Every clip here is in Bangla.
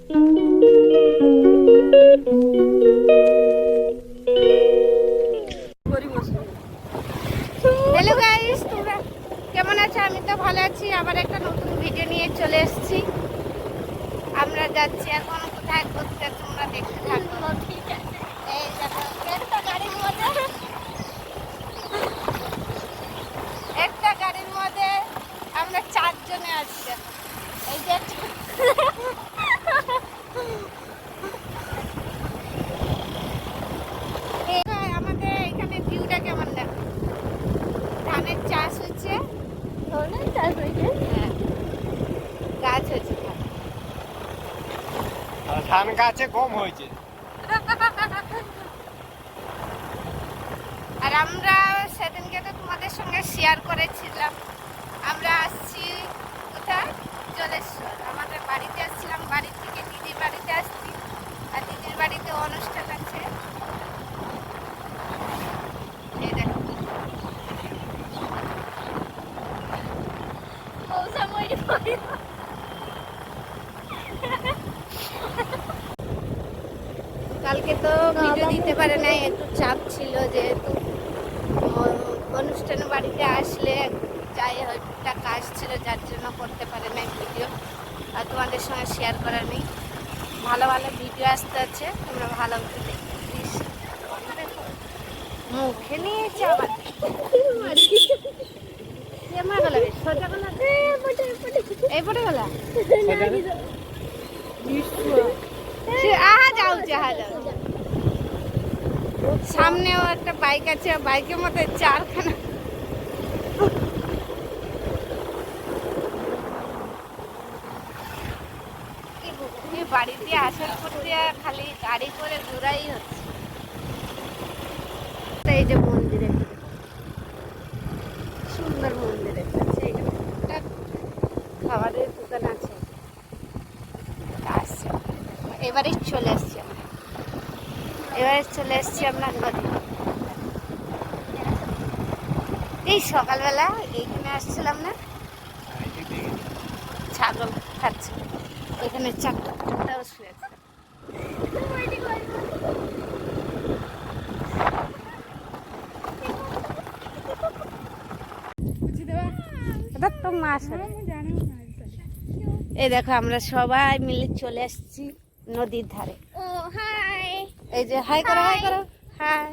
হ্যালো গাইস, তোমরা কেমন আছো? আমি তো ভালো আছি। আবার একটা নতুন ভিডিও নিয়ে চলে এসেছি। আমরা যাচ্ছি এখন কোথায় ঘুরতে, তোমরা দেখতে থাকো। ঠিক আছে, এই দেখো একটা গাড়ির মধ্যে আমরা 4 জনে আছি। দেখো এই যে আমাদের এখানে ভিউটা কেমন দেখো। ধানের চাষ হচ্ছে, হ্যাঁ গাছ হচ্ছে, ধান গাছে কম হয়েছে। আর আমরা সেদিনকে তো তোমাদের সঙ্গে শেয়ার করেছিলাম আমরা আসছি কোথায়, জলেশ্বর। আমাদের বাড়িতে আসছিলাম, বাড়ি থেকে দিদির বাড়িতে আসছি। আর দিদির বাড়িতে অনুষ্ঠান আছে। এই দেখো কালকে তো ভিডিও দিতে পারে নাই, একটু চাপ ছিল। যেহেতু অনুষ্ঠানে বাড়িতে আসলে যাই একটা কাজ ছিল, যার জন্য করতে পারে নাই ভিডিও। আর তোমাদের সঙ্গে শেয়ার করা নেই। ভালো ভালো ভিডিও আসতে আছে, তোমরা ভালো করে দেখো। মুখে নিয়েছে আবার এইপটে গলা সামনেও একটা বাইক আছে, বাইকের মধ্যে 4খানা। বাড়িতে আসার পর দিয়ে খালি গাড়ি করে ঘোরাই হচ্ছে। এই যে মন্দিরে, সুন্দর মন্দিরে খাবারের দোকান আছে। এবারে চলে এসছি আমরা নদী। এই সকালবেলা এইখানে আসছিলাম না, ছাগল খাচ্ছে এখানে। চারটাও শুয়েছে। তো মাছ, এই দেখো আমরা সবাই মিলে চলে আসছি নদীর ধারে। এই যে হাই করো, হাই করো, হাই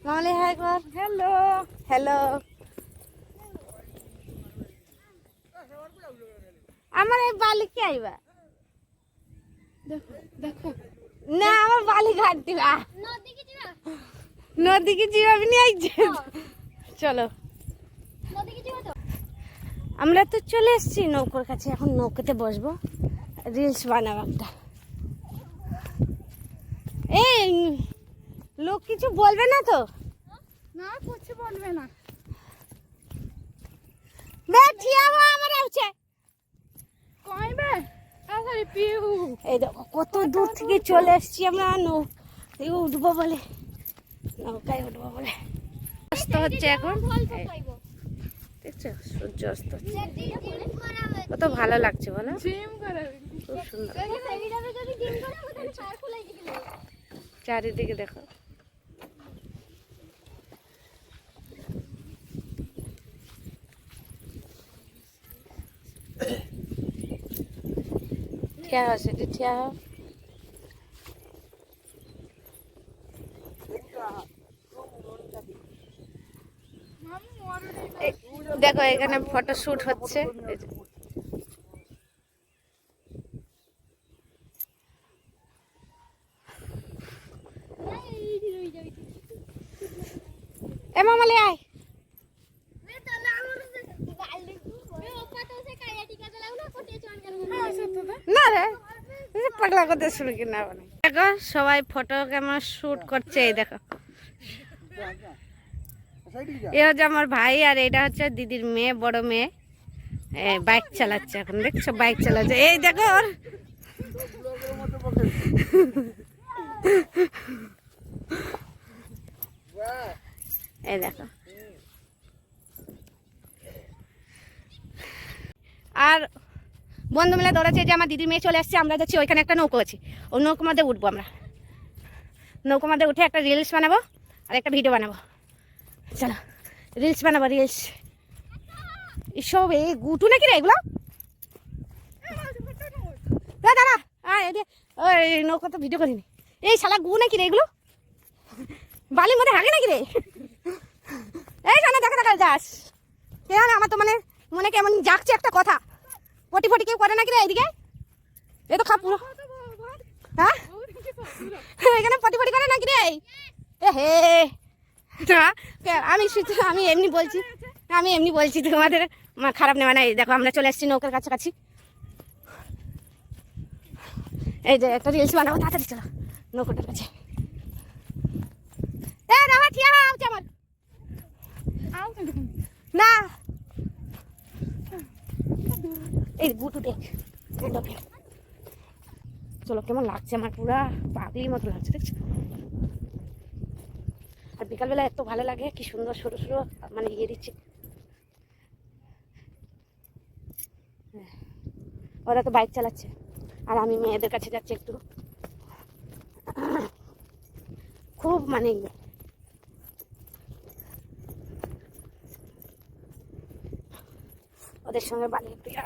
মামলি, হাই কর। Hello hello. আমার এই বালি কি আইবা, দেখো দেখো না, আমার বালি ঘাট দিবা। নদীকে যাবি নি আইছে। চলো, আমরা তো চলে এসেছি নৌকোর কাছে। এখন নৌকোতে বসবো, রিলস বানাবো একটা। এই লোক কিছু বলবে না তো? না, কিছু বলবে না। এই দেখো কত দূর থেকে চলে এসেছি আমরা। উঠবো বলে, নৌকায় উঠবো বলে। অস্ত হচ্ছে এখন, দেখছো সূর্য অস্ত। কত ভালো লাগছে বলো, খুব সুন্দর। চারিদিকে দেখো। ঠিয়া হও, সেটি ঠিয়া হও। দেখো এখানে ফটো শুট হচ্ছে। এ মামালি আয়। না রে, পাগলা করতে শুরু কি না। দেখো সবাই ফটো ক্যামেরা শুট করছে। এই দেখো এ হচ্ছে আমার ভাই, আর এটা হচ্ছে দিদির মেয়ে, বড় মেয়ে। বাইক চালাচ্ছে এখন, দেখছো বাইক চালাচ্ছে। এই দেখো ওর এই দেখো। আর বন্ধু মিলে দৌড়াচ্ছে যে আমার দিদির মেয়ে চলে আসছে, আমরা যাচ্ছি ওইখানে একটা নৌকো আছে, ওই নৌকোর মধ্যে উঠবো আমরা। নৌকোর মধ্যে উঠে একটা রিলস বানাবো আর একটা ভিডিও বানাবো। চলো রিলস বানাবো, রিলস। এসব এই গুটু নাকি রে এগুলো? দাদা ওই নৌকা তো ভিডিও করিনি। এই শালা গু নাকি রে এগুলো? বালির মধ্যে হাগে নাকি রে? এই শোনা, দেখা দেখা যাস কেন? আমার তো মানে মনে কেমন যাচ্ছে একটা কথা। পটি ফটি কেউ করে নাকি রে এইদিকে? এই তো খা পুরো। হ্যাঁ এখানে পটি ফটি করে নাকি রে? এ হে না, আমি এমনি বলছি, তোমাদের খারাপ নেওয়া নাই। দেখো আমরা চলে এসেছি নৌকার কাছাকাছি। এই যে একটা রিলস বানাবো, তাড়াতাড়ি চলো নৌকোটার কাছে। না এই গুটু দেখ, চলো কেমন লাগছে, আমার পুরা পাগলির মতো লাগছে, দেখছো? আর বিকালবেলা এত ভালো লাগে, কি সুন্দর সরু সরু মানে ইয়ে দিচ্ছে। ওরা তো বাইক চালাচ্ছে আর আমি মেয়েদের কাছে যাচ্ছি একটু। খুব মানে ওদের সঙ্গে বালিয়ে প্রিয়া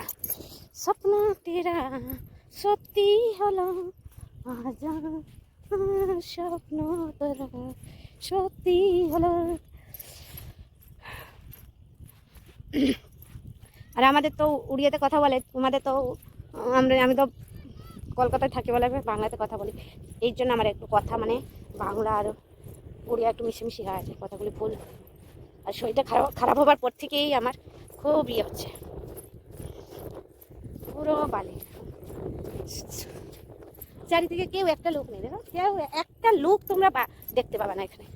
স্বপ্ন তেরা সত্যি হলো, স্বপ্ন তোরা সত্যি হলো। আর আমাদের তো উড়িয়াতে কথা বলে, তোমাদের তো আমি তো কলকাতায় থাকি বলে বাংলাতে কথা বলি, এই জন্য আমার একটু কথা মানে বাংলা আর উড়িয়া একটু মিশিমিশি হয়ে আছে, কথাগুলি ভুল। আর শরীরটা খারাপ হবার পর থেকেই আমার খুব ইয়ে হচ্ছে, পুরো বালি। চারিদিকে কেউ একটা লোক নেই, দেখো কেউ একটা লোক তোমরা দেখতে পাবে না এখানে।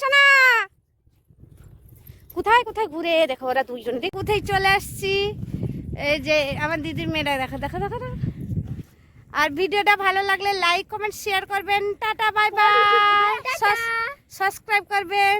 শোনা কোথায় কোথায় ঘুরে দেখো ওরা দুইজন, কোথায় চলে আসছি। এই যে আমার দিদির মেয়েরা, দেখো দেখো দেখো। আর ভিডিওটা ভালো লাগলে লাইক কমেন্ট শেয়ার করবেন। টাটা বাই বাই, সাবস্ক্রাইব করবেন।